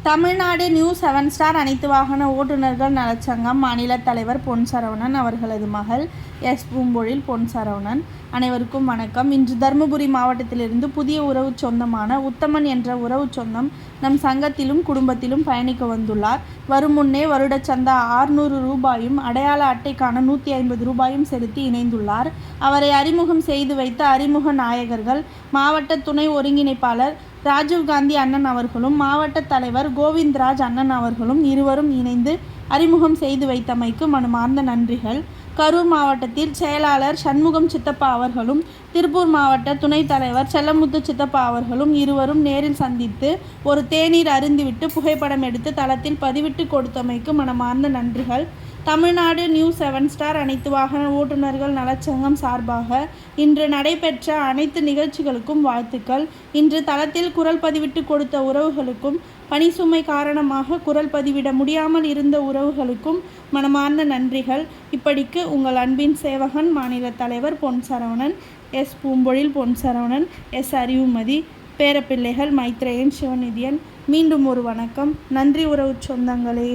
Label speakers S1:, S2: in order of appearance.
S1: Tamil Nadu new 7 star அனைத்து வாகன ஓட்டுநர்கள் நலச்சங்கம் மாநில தலைவர் பொன் சரவணன் அவர்களது மகள் எஸ். பூம்பொழில் பொன் சரவணன். அனைவருக்கும் வணக்கம். இன்று தருமபுரி மாவட்டத்திலிருந்து புதிய உறவு சொந்தமான உத்தமன் என்ற உறவு சொந்தம் நம் சங்கத்திலும் குடும்பத்திலும் பயணிக்க வந்துள்ளார். வரும் முன்னே வருட சந்தா 600 ரூபாயும் அடையாள அட்டைக்கான 150 ரூபாயும் செலுத்தி இணைந்துள்ளார். அவரை அறிமுகம் செய்து வைத்த அறிமுக நாயகர்கள் மாவட்ட துணை ஒருங்கிணைப்பாளர் ராஜீவ்காந்தி அண்ணன் அவர்களும் மாவட்ட தலைவர் கோவிந்தராஜ் அண்ணன் அவர்களும் இருவரும் இணைந்து அறிமுகம் செய்து வைத்தமைக்கு மனமார்ந்த நன்றிகள். கரூர் மாவட்டத்தில் செயலாளர் சண்முகம் சித்தப்பா அவர்களும் திருப்பூர் மாவட்ட துணைத் தலைவர் செல்லமுத்து சித்தப்பா அவர்களும் இருவரும் நேரில் சந்தித்து ஒரு தேநீர் அருந்திவிட்டு புகைப்படம் எடுத்து தளத்தில் பதிவிட்டு கொடுத்தமைக்கு மனமார்ந்த நன்றிகள். தமிழ்நாடு நியூ 7 ஸ்டார் அனைத்து வாகன ஓட்டுநர்கள் நலச்சங்கம் சார்பாக இன்று நடைபெற்ற அனைத்து நிகழ்ச்சிகளுக்கும் வாழ்த்துக்கள். இன்று தளத்தில் குரல் பதிவிட்டு கொடுத்த உறவுகளுக்கும் பணிசுமை காரணமாக குரல் பதிவிட முடியாமல் இருந்த உறவுகளுக்கும் மனமார்ந்த நன்றிகள். இப்படிக்கு உங்கள் அன்பின் சேவகன் மாநில தலைவர் பொன் சரவணன், எஸ். பூம்பொழில் பொன் சரவணன், எஸ். அறிவுமதி, பேரப்பிள்ளைகள் மைத்ரேயன், சிவநிதியன். மீண்டும் ஒரு வணக்கம். நன்றி உறவு சொந்தங்களே.